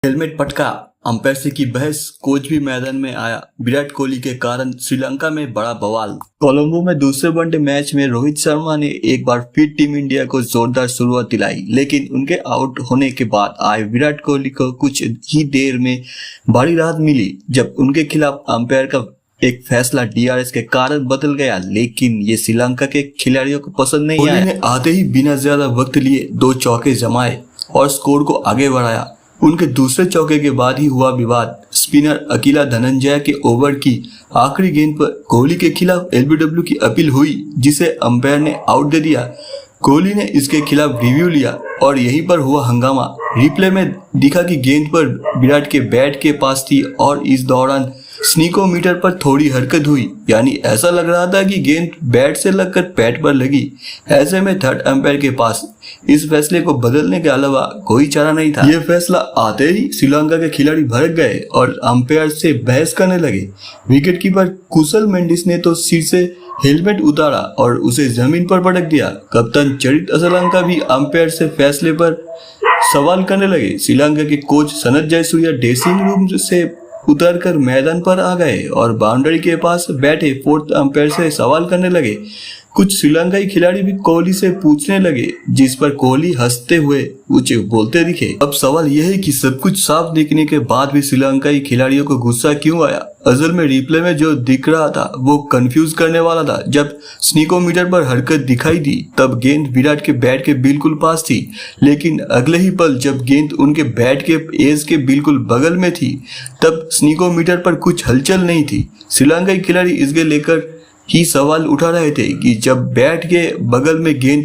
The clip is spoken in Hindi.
हेलमेट पटका, अंपायर से की बहस, कोच भी मैदान में आया। विराट कोहली के कारण श्रीलंका में बड़ा बवाल। कोलंबो में दूसरे वनडे मैच में रोहित शर्मा ने एक बार फिर टीम इंडिया को जोरदार शुरुआत दिलाई, लेकिन उनके आउट होने के बाद आए विराट कोहली को कुछ ही देर में बड़ी राहत मिली जब उनके खिलाफ अंपायर का एक फैसला डीआरएस के कारण बदल गया। लेकिन ये श्रीलंका के खिलाड़ियों को पसंद नहीं आया। कोहली ने आते ही बिना ज्यादा वक्त लिए 2 चौके जमाए और स्कोर को आगे बढ़ाया। उनके दूसरे चौके के बाद ही हुआ विवाद। स्पिनर अकीला धनंजय के ओवर की आखिरी गेंद पर कोहली के खिलाफ एलबीडब्ल्यू की अपील हुई, जिसे अंपायर ने आउट दे दिया। कोहली ने इसके खिलाफ रिव्यू लिया और यहीं पर हुआ हंगामा। रिप्ले में दिखा कि गेंद पर विराट के बैट के पास थी और इस दौरान स्नीकोमीटर पर थोड़ी हरकत हुई, यानी ऐसा लग रहा था कि गेंद बैट से लगकर पैड पर लगी। ऐसे में थर्ड अंपायर के पास इस फैसले को बदलने के अलावा कोई चारा नहीं था। यह फैसला आते ही श्रीलंका के खिलाड़ी भड़क गए और अंपायर से बहस करने लगे। विकेटकीपर कुशल मेंडिस ने तो सिर से हेलमेट उतारा और उसे जमीन पर पटक दिया। कप्तान चरित असलंका भी अंपायर से फैसले पर सवाल करने लगे। श्रीलंका के coach Sanath Jayasuriya dressing room से उतरकर मैदान पर आ गए और बाउंड्री के पास बैठे फोर्थ अंपायर से सवाल करने लगे। कुछ श्रीलंकाई खिलाड़ी भी कोहली से पूछने लगे, जिस पर कोहली हंसते हुए कुछ बोलते दिखे। अब सवाल यह है कि सब कुछ साफ दिखने के बाद भी श्रीलंकाई खिलाड़ियों को गुस्सा क्यों आया। असल में रिप्ले में जो दिख रहा था वो कंफ्यूज करने वाला था। जब स्नीकोमीटर पर हरकत दिखाई दी तब गेंद विराट के बैट के बिल्कुल पास थी, लेकिन अगले ही पल जब गेंद उनके बैट के एज के बिल्कुल बगल में थी तब स्नीकोमीटर पर कुछ हलचल नहीं थी। श्रीलंकाई खिलाड़ी इसके लेकर ही सवाल उठा रहे थे कि जब बैट के बगल में गेंद